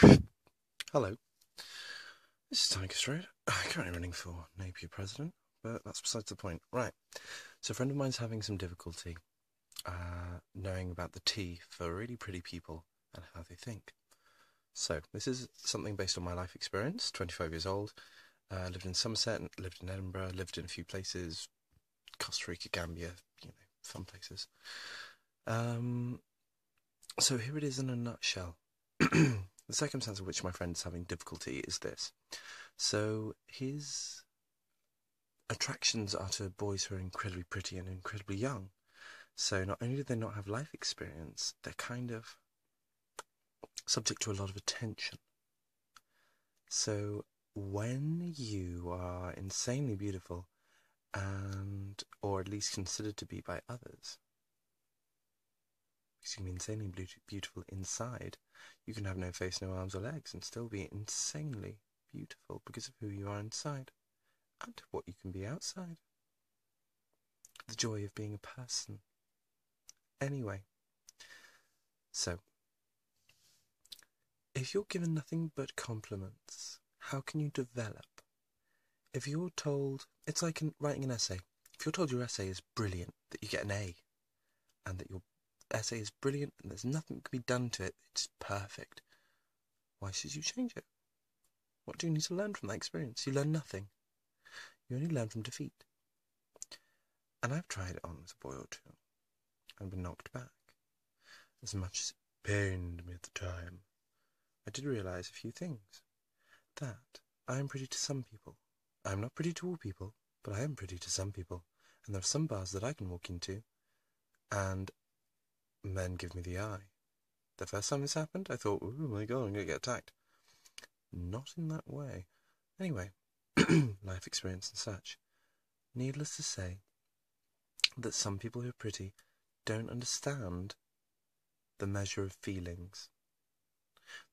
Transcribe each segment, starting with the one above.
Hello, this is Tiger Strode. Currently running for Napier President, but that's besides the point. Right, so a friend of mine's having some difficulty knowing about the T for really pretty people and how they think. So this is something based on my life experience. 25 years old, lived in Somerset, lived in Edinburgh, lived in a few places, Costa Rica, Gambia, fun places. So here it is in a nutshell. The circumstance in which my friend's having difficulty is this. So his attractions are to boys who are incredibly pretty and incredibly young. So not only do they not have life experience, they're kind of subject to a lot of attention. So when you are insanely beautiful and, or at least considered to be by others, because you can be insanely beautiful inside, you can have no face, no arms or legs and still be insanely beautiful because of who you are inside and what you can be outside. The joy of being a person. Anyway, so if you're given nothing but compliments, how can you develop? If you're told, it's like writing an essay. If you're told your essay is brilliant, that you get an A, and that your essay is brilliant and there's nothing that can be done to it, it's perfect, why should you change it? What do you need to learn from that experience? You learn nothing. You only learn from defeat. And I've tried it on with a boy or two and been knocked back. As much as it pained me at the time, I did realise a few things. That I am pretty to some people. I am not pretty to all people, but I am pretty to some people. And there are some bars that I can walk into and men give me the eye. The first time this happened, I thought, oh my god, I'm going to get attacked. Not in that way. Anyway, life experience and such. Needless to say that some people who are pretty don't understand the measure of feelings.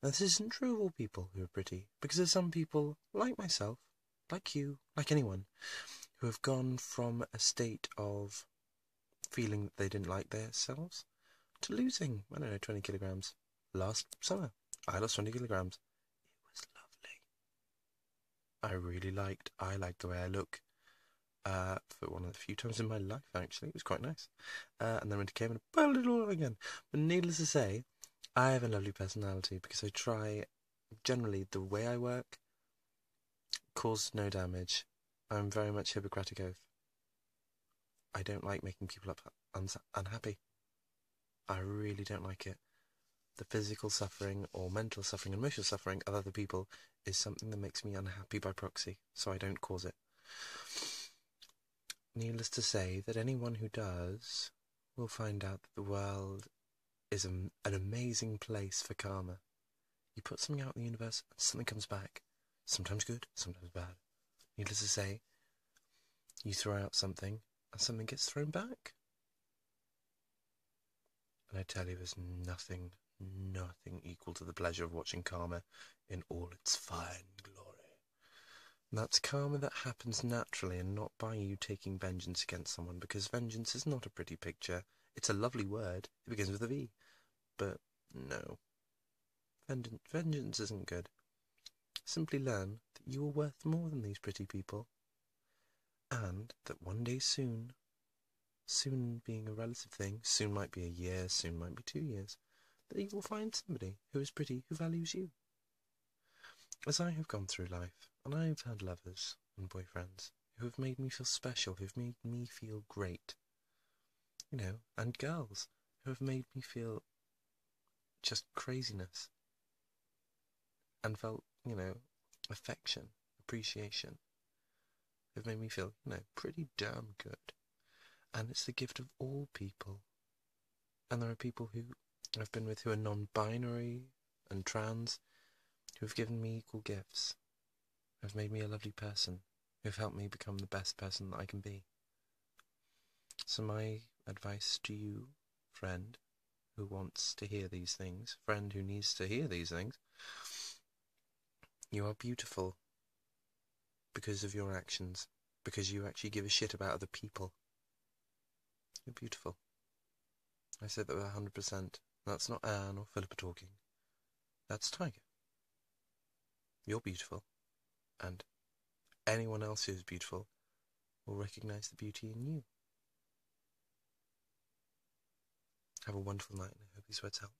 Now, this isn't true of all people who are pretty, because there's some people, like myself, like you, like anyone, who have gone from a state of feeling that they didn't like themselves to losing, 20 kilograms. Last summer, I lost 20 kilograms. It was lovely. I liked the way I look. For one of the few times in my life, actually. It was quite nice. And then when it came and pulled it all again. But needless to say, I have a lovely personality because I try, generally, the way I work, cause no damage. I'm very much Hippocratic Oath. I don't like making people unhappy. I really don't like it. The physical suffering or mental suffering and emotional suffering of other people is something that makes me unhappy by proxy, so I don't cause it. Needless to say that anyone who does will find out that the world is an amazing place for karma. You put something out in the universe and something comes back. Sometimes good, sometimes bad. Needless to say, you throw out something and something gets thrown back. And I tell you, there's nothing equal to the pleasure of watching karma in all its fine glory. And that's karma that happens naturally and not by you taking vengeance against someone, because vengeance is not a pretty picture. It's a lovely word. It begins with a V. But no. Vengeance isn't good. Simply learn that you are worth more than these pretty people. And that one day soon being a relative thing, soon might be a year, soon might be 2 years, that you will find somebody who is pretty, who values you. As I have gone through life, and I have had lovers and boyfriends who have made me feel special, who have made me feel great, and girls who have made me feel just craziness and felt, affection, appreciation, have made me feel, pretty damn good. And it's the gift of all people. And there are people who I've been with who are non-binary and trans, who have given me equal gifts, who have made me a lovely person, who have helped me become the best person that I can be. So my advice to you, friend, who wants to hear these things, friend who needs to hear these things, you are beautiful because of your actions, because you actually give a shit about other people. You're beautiful. I said that with 100%. That's not Anne or Philippa talking. That's Tiger. you're beautiful, and anyone else who's beautiful will recognise the beauty in you. Have a wonderful night, and I hope these words help.